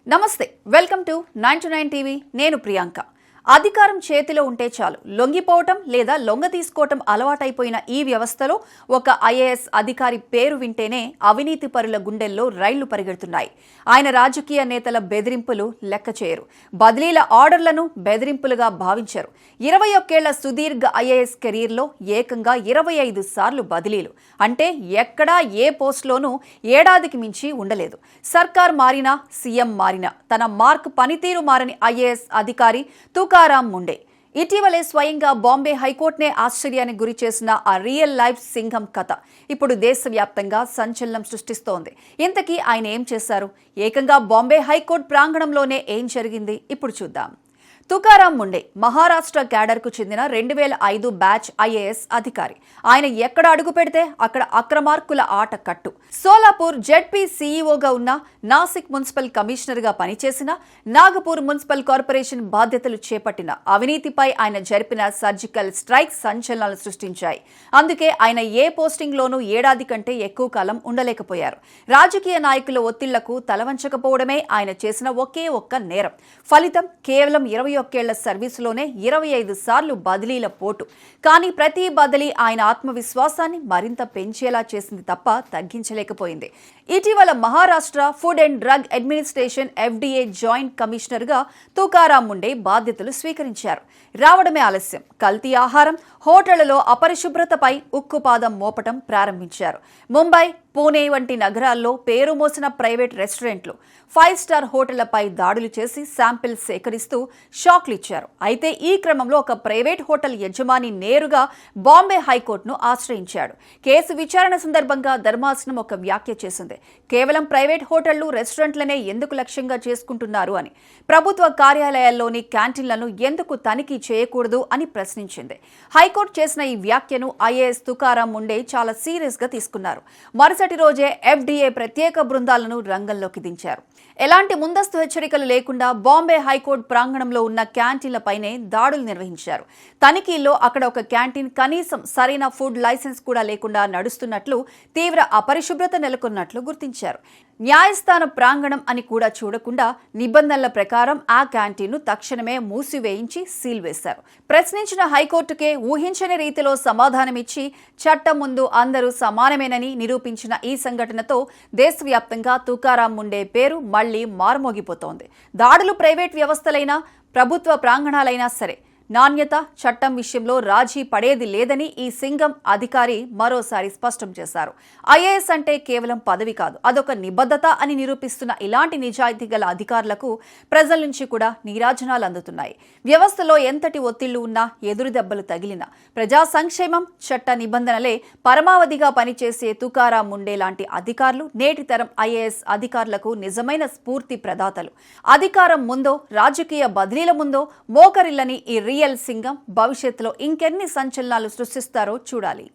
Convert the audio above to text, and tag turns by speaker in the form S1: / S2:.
S1: నమస్తే welcome to 9 TV నేను ప్రియాంక అధికారం చేతిలో ఉంటే చాలు లొంగిపోవటం లేదా లొంగ తీసుకోవటం అలవాటైపోయిన ఈ వ్యవస్థలో ఒక ఐఏఎస్ అధికారి పేరు వింటేనే అవినీతి పరుల గుండెల్లో రైళ్లు పరిగెడుతున్నాయి. ఆయన రాజకీయ నేతల బెదిరింపులు లెక్క చేయరు. బదిలీల ఆర్డర్లను బెదిరింపులుగా భావించారు. 21 ఏళ్ల సుదీర్ఘ ఐఏఎస్ కెరీర్లో ఏకంగా 25 సార్లు బదిలీలు అంటే ఎక్కడా ఏ పోస్టులోనూ ఏడాదికి మించి ఉండలేదు. సర్కార్ మారినా సీఎం మారినా తన మార్క్ పనితీరు మారని ఐఏఎస్ అధికారి తుకారాం ముండే ఇటీవలే స్వయంగా బాంబే హైకోర్టునే ఆశ్చర్యానికి గురి చేసిన ఆ రియల్ లైఫ్ సింఘం కథ ఇప్పుడు దేశవ్యాప్తంగా సంచలనం సృష్టిస్తోంది. ఇంతకీ ఆయన ఏం చేశారు? ఏకంగా బాంబే హైకోర్టు ప్రాంగణంలోనే ఏం జరిగింది? ఇప్పుడు చూద్దాం. తుకారాం ముండే మహారాష్ట్ర క్యాడర్కు చెందిన 2005 బ్యాచ్ ఐఏఎస్ అధికారి. ఆయన ఎక్కడ అడుగు పెడితే అక్కడ అక్రమార్కుల ఆట కట్టు. సోలాపూర్ జెడ్పీ సీఈఓగా ఉన్న, నాసిక్ మున్సిపల్ కమిషనర్గా పనిచేసిన, నాగపూర్ మున్సిపల్ కార్పొరేషన్ బాధ్యతలు చేపట్టిన, అవినీతిపై ఆయన జరిపిన సర్జికల్ స్ట్రైక్ సంచలనాలు సృష్టించాయి. అందుకే ఆయన ఏ పోస్టింగ్లోనూ ఏడాది కంటే ఎక్కువ కాలం ఉండలేకపోయారు. రాజకీయ నాయకుల ఒత్తిళ్లకు తలవంచకపోవడమే ఆయన చేసిన ఒకే ఒక్క నేరం. ఫలితం కేవలం 21 ఏళ్ల సర్వీసులోనే 25 సార్లు బదిలీల పోటు. కానీ ప్రతి బదిలీ ఆయన ఆత్మవిశ్వాసాన్ని మరింత పెంచేలా చేసింది తప్ప తగ్గించలేకపోయింది. ఇటీవల Maharashtra food and drug administration FDA joint కమిషనర్గా తుకారాం ముండే బాధ్యతలు స్వీకరించారు. రావడమే ఆలస్యం. కల్తీ ఆహారం, హోటళ్లలో అపరిశుభ్రతపై ఉక్కుపాదం మోపటం ప్రారంభించారు. ముంబై, పూణే వంటి నగరాల్లో పేరు మోసిన ప్రైవేట్ రెస్టారెంట్లు, 5 స్టార్ హోటళ్లపై దాడులు చేసి శాంపిల్స్ సేకరిస్తూ షాక్లు ఇచ్చారు. అయితే ఈ క్రమంలో ఒక ప్రైవేట్ హోటల్ యజమాని నేరుగా బాంబే హైకోర్టును ఆశ్రయించాడు. కేసు విచారణ సందర్భంగా ధర్మాసనం ఒక వ్యాఖ్య చేసింది. కేవలం ప్రైవేట్ హోటళ్లు, రెస్టారెంట్లనే ఎందుకు లక్ష్యంగా చేసుకుంటున్నారు అని, ప్రభుత్వ కార్యాలయాల్లోని క్యాంటీన్లను ఎందుకు తనిఖీ చేయకూడదు అని ప్రశ్నించింది. హైకోర్టు చేసిన ఈ వ్యాఖ్యను ఐఏఎస్ తుకారాం ముండే చాలా సీరియస్ గా తీసుకున్నారు. మరుసటి రోజే FDA ప్రత్యేక బృందాలను రంగంలోకి దించారు. ఎలాంటి ముందస్తు హెచ్చరికలు లేకుండా బాంబే హైకోర్టు ప్రాంగణంలో ఉన్న క్యాంటీన్లపైనే దాడులు నిర్వహించారు. తనిఖీల్లో అక్కడ ఒక క్యాంటీన్ కనీసం సరైన ఫుడ్ లైసెన్స్ కూడా లేకుండా నడుస్తున్నట్లు, తీవ్ర అపరిశుభ్రత నెలకొన్నట్లు గుర్తించారు. న్యాయస్థాన ప్రాంగణం అని కూడా చూడకుండా నిబంధనల ప్రకారం ఆ క్యాంటీన్ను తక్షణమే మూసివేయించి సీల్ వేశారు. ప్రశ్నించిన హైకోర్టుకే ఊహించని రీతిలో సమాధానమిచ్చి చట్టం ముందు అందరూ సమానమేనని నిరూపించిన ఈ సంఘటనతో దేశవ్యాప్తంగా తుకారాం ముండే పేరు మళ్లీ మారుమోగిపోతోంది. దాడులు ప్రైవేట్ వ్యవస్థలైనా ప్రభుత్వ ప్రాంగణాలైనా సరే నాణ్యత, చట్టం విషయంలో రాజీ పడేది లేదని ఈ సింఘం అధికారి మరోసారి స్పష్టం చేశారు. ఐఏఎస్ అంటే కేవలం పదవి కాదు, అదొక నిబద్ధత అని నిరూపిస్తున్న ఇలాంటి నిజాయితీ గల అధికారులకు ప్రజల నుంచి కూడా నీరాజనాలు అందుతున్నాయి. వ్యవస్థలో ఎంతటి ఒత్తిళ్లు ఉన్నా, ఎదురు దెబ్బలు తగిలినా ప్రజా సంక్షేమం, చట్ట నిబంధనలే పరమావధిగా పనిచేసే తుకారాం ముండే లాంటి అధికారులు నేటి తరం ఐఏఎస్ అధికారులకు నిజమైన స్ఫూర్తి ప్రదాతలు. అధికారం ముందో, రాజకీయ బదిలీల ముందో మోకరిల్లని ఈ రియల్ సింఘం భవిష్యత్తులో ఇంకెన్ని సంచలనాలు సృష్టిస్తారో చూడాలి.